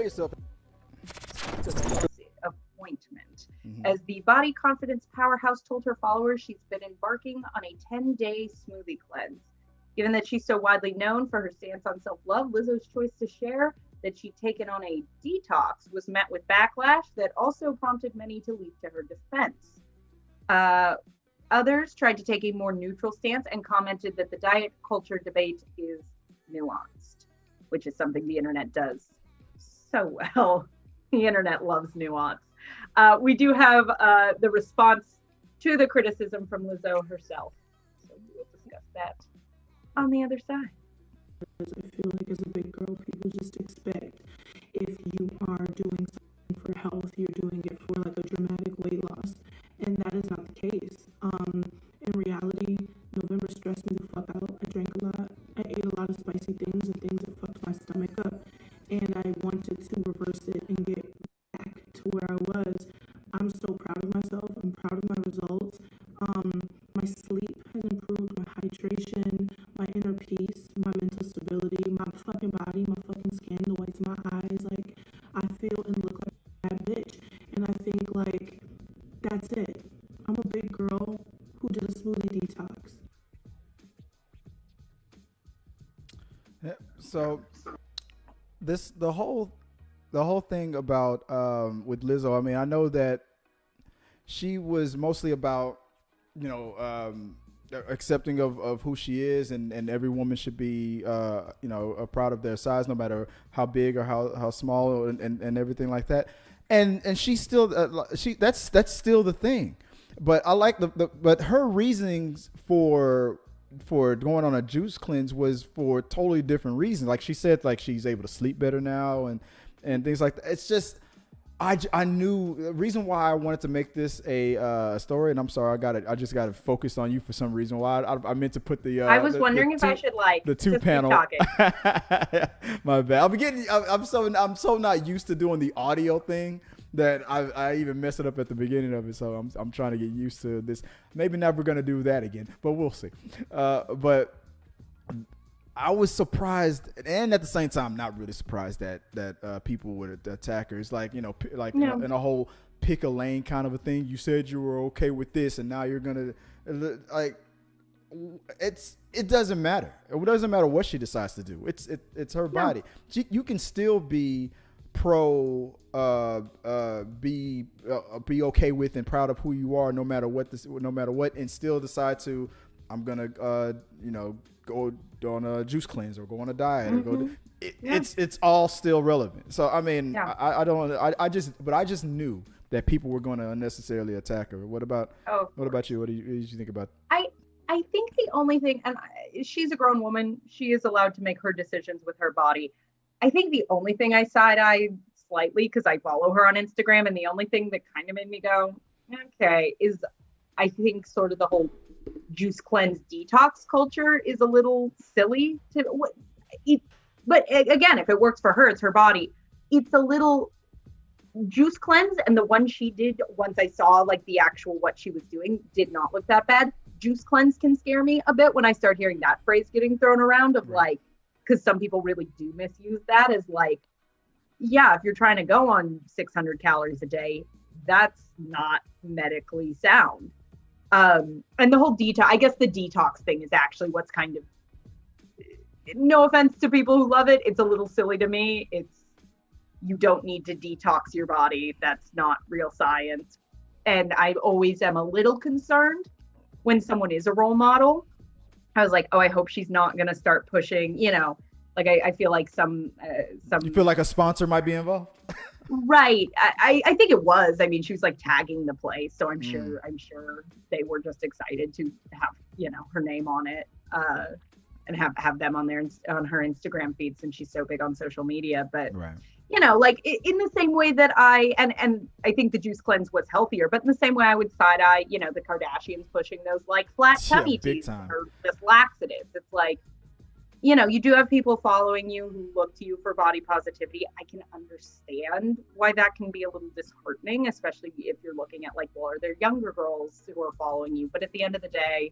prepare yourself. Appointment. As the body confidence powerhouse told her followers, she's been embarking on a 10-day smoothie cleanse. Given that she's so widely known for her stance on self-love, Lizzo's choice to share that she'd taken on a detox was met with backlash that also prompted many to leap to her defense. Others tried to take a more neutral stance and commented that the diet culture debate is nuanced, which is something the internet does so well. The internet loves nuance. We do have the response to the criticism from Lizzo herself. So we will discuss that on the other side. I feel like as a big girl, people just expect if you are doing something for health, you're doing it for like a dramatic weight loss. And that is not the case. In reality, November stressed me the fuck out. I drank a lot. I ate a lot of spicy things and things that fucked my stomach up. And I wanted to reverse it and get back to where I was. I'm so proud of myself. I'm proud of my results. My sleep has improved, my hydration, my inner peace, my mental stability, my fucking body, my fucking skin, the whites of my eyes. Like, I feel and look like a bad bitch. And I think, like, that's it. I'm a big girl who did a smoothie detox. Yeah, so the whole thing about with Lizzo, I mean, I know that she was mostly about, you know, accepting of who she is, and every woman should be you know, proud of their size, no matter how big or how small, and everything like that. And she still that's still the thing. But I like but her reasonings for going on a juice cleanse was for totally different reasons. Like she said, like she's able to sleep better now and things like that. It's just I knew the reason why I wanted to make this a story, and I'm sorry, I just got to focus on you for some reason. Why I meant to put the I was wondering if I should like the two just panel. keep talking. My bad. I'm so not used to doing the audio thing that I even messed it up at the beginning of it. So I'm trying to get used to this. Maybe never gonna do that again, but we'll see. But I was surprised, and at the same time, not really surprised that people would attack her. It's like, you know, like No. in a whole pick a lane kind of a thing. You said you were okay with this, and now you're gonna like. It doesn't matter. It doesn't matter what she decides to do. It's her body. You can still be pro, be okay with and proud of who you are, no matter what, and still decide to, I'm gonna you know, go on a juice cleanse or go on a diet or go. It's all still relevant. So I mean, I just knew that people were going to unnecessarily attack her. What about you? What did you think about? I think the only thing, and she's a grown woman, she is allowed to make her decisions with her body. I think the only thing I side-eye slightly, because I follow her on Instagram, and the only thing that kind of made me go, okay, is I think sort of the whole juice cleanse detox culture is a little silly. But again, if it works for her, it's her body. It's a little juice cleanse, and the one she did, once I saw like the actual what she was doing, did not look that bad. Juice cleanse can scare me a bit when I start hearing that phrase getting thrown around of like, because some people really do misuse that as like, yeah, if you're trying to go on 600 calories a day, that's not medically sound. And the whole I guess the detox thing is actually what's kind of, no offense to people who love it, it's a little silly to me. You don't need to detox your body. That's not real science. And I always am a little concerned when someone is a role model. I was like, oh, I hope she's not going to start pushing, you know, like I feel like some. You feel like a sponsor might be involved? Right. I think it was. I mean, she was like tagging the place. So I'm sure they were just excited to have, you know, her name on it. And have them on on her Instagram feed, since she's so big on social media. But you know, like in the same way that and I think the juice cleanse was healthier, but in the same way I would side eye, you know, the Kardashians pushing those like flat tummy teas or just laxatives. It's like, you know, you do have people following you who look to you for body positivity. I can understand why that can be a little disheartening, especially if you're looking at like, well, are there younger girls who are following you? But at the end of the day,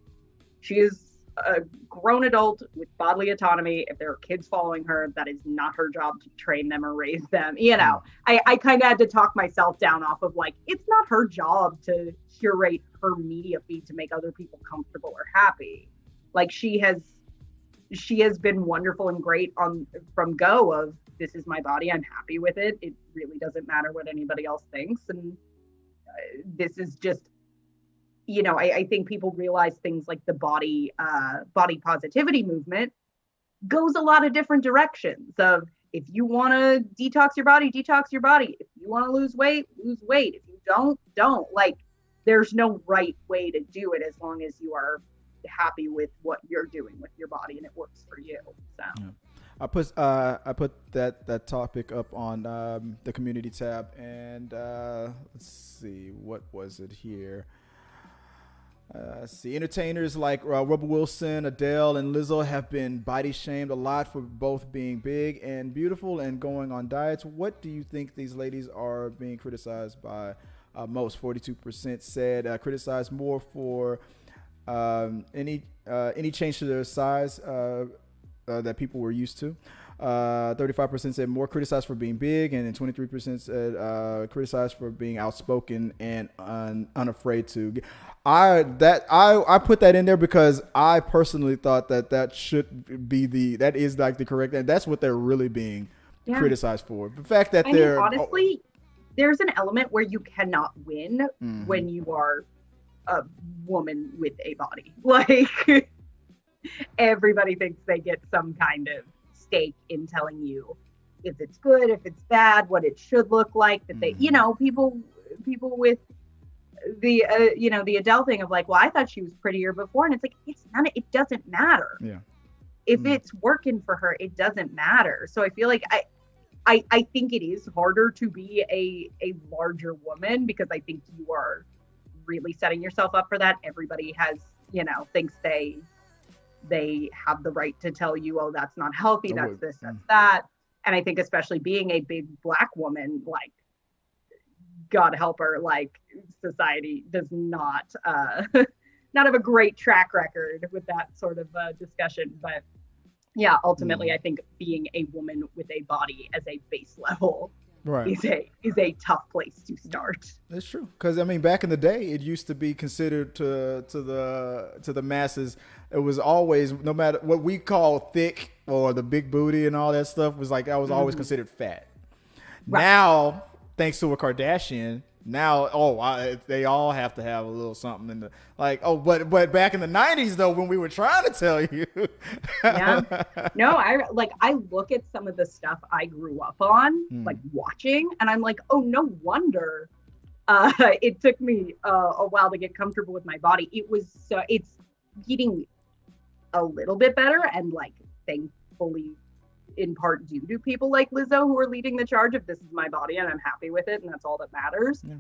she is a grown adult with bodily autonomy. If there are kids following her, that is not her job to train them or raise them. You know, I kind of had to talk myself down off of like, it's not her job to curate her media feed to make other people comfortable or happy. Like she has been wonderful and great from go of, this is my body, I'm happy with it. It really doesn't matter what anybody else thinks. And this is just, you know, I think people realize things like the body positivity movement goes a lot of different directions of, if you want to detox your body. If you want to lose weight. If you don't. Like, there's no right way to do it as long as you are happy with what you're doing with your body and it works for you. So yeah. I put that topic up on the community tab, and let's see, what was it here? See, entertainers like Rebel Wilson, Adele, and Lizzo have been body shamed a lot for both being big and beautiful and going on diets. What do you think these ladies are being criticized by most? 42% said criticized more for any change to their size that people were used to. 35% said more criticized for being big, and then 23% said criticized for being outspoken and unafraid to. I put that in there because I personally thought that should be that is like the correct, and that's what they're really being criticized for. The fact that honestly, there's an element where you cannot win when you are a woman with a body. Like, everybody thinks they get some kind of stake in telling you if it's good, if it's bad, what it should look like. That they, you know, people with the the Adele thing of like, well, I thought she was prettier before, and it's like, it doesn't matter. Yeah. If it's working for her, it doesn't matter. So I feel like I think it is harder to be a larger woman, because I think you are really setting yourself up for that. Everybody has, thinks they have the right to tell you, oh, that's not healthy, that's this, that's that. And I think especially being a big Black woman, like, God help her, like, society does not not have a great track record with that sort of discussion. But yeah, ultimately, I think being a woman with a body as a base level is a tough place to start. That's true, because I mean, back in the day, it used to be considered to the masses. It was always, no matter what we call thick or the big booty and all that stuff, was like, that was always considered fat. Right. Now, thanks to a Kardashian, they all have to have a little something in the, like, but back in the 90s though, when we were trying to tell you. No, I look at some of the stuff I grew up on, like watching, and I'm like, oh, no wonder it took me a while to get comfortable with my body. It's getting a little bit better, and like, thankfully, in part due to people like Lizzo who are leading the charge of, this is my body and I'm happy with it and that's all that matters. Yeah.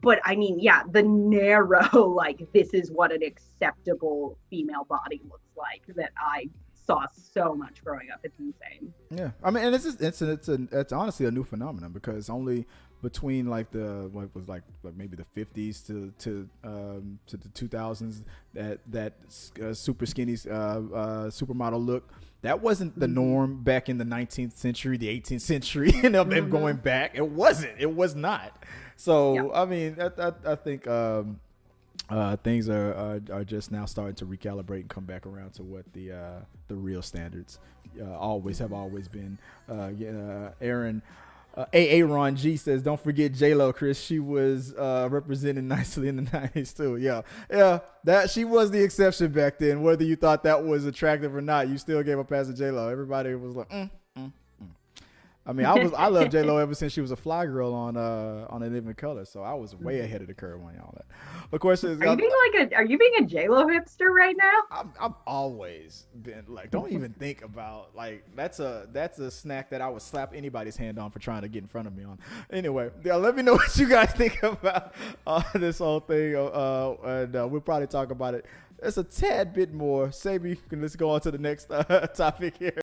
But I mean, yeah, the narrow, like, this is what an acceptable female body looks like, that I saw so much growing up. It's insane. Yeah, I mean, and it's honestly a new phenomenon, because only between like what was like maybe the 50s to the 2000s, that super skinny supermodel look, that wasn't the norm back in the 19th century, the 18th century, and them going back. It was not. So, yeah. I mean, I think things are just now starting to recalibrate and come back around to what the real standards have always been. Aaron Aaron G says, don't forget J-Lo, Chris. She was represented nicely in the 90s too. Yeah, that she was the exception back then. Whether you thought that was attractive or not, you still gave a pass to J-Lo. Everybody was like, I mean, I love J-Lo ever since she was a fly girl on A Living Color. So I was way ahead of the curve on all that. Of course, are you being a J-Lo hipster right now? I've always been like, don't even think about, like, that's a snack that I would slap anybody's hand on for trying to get in front of me on. Anyway, let me know what you guys think about this whole thing, and we'll probably talk about it. It's a tad bit more. Let's go on to the next topic here.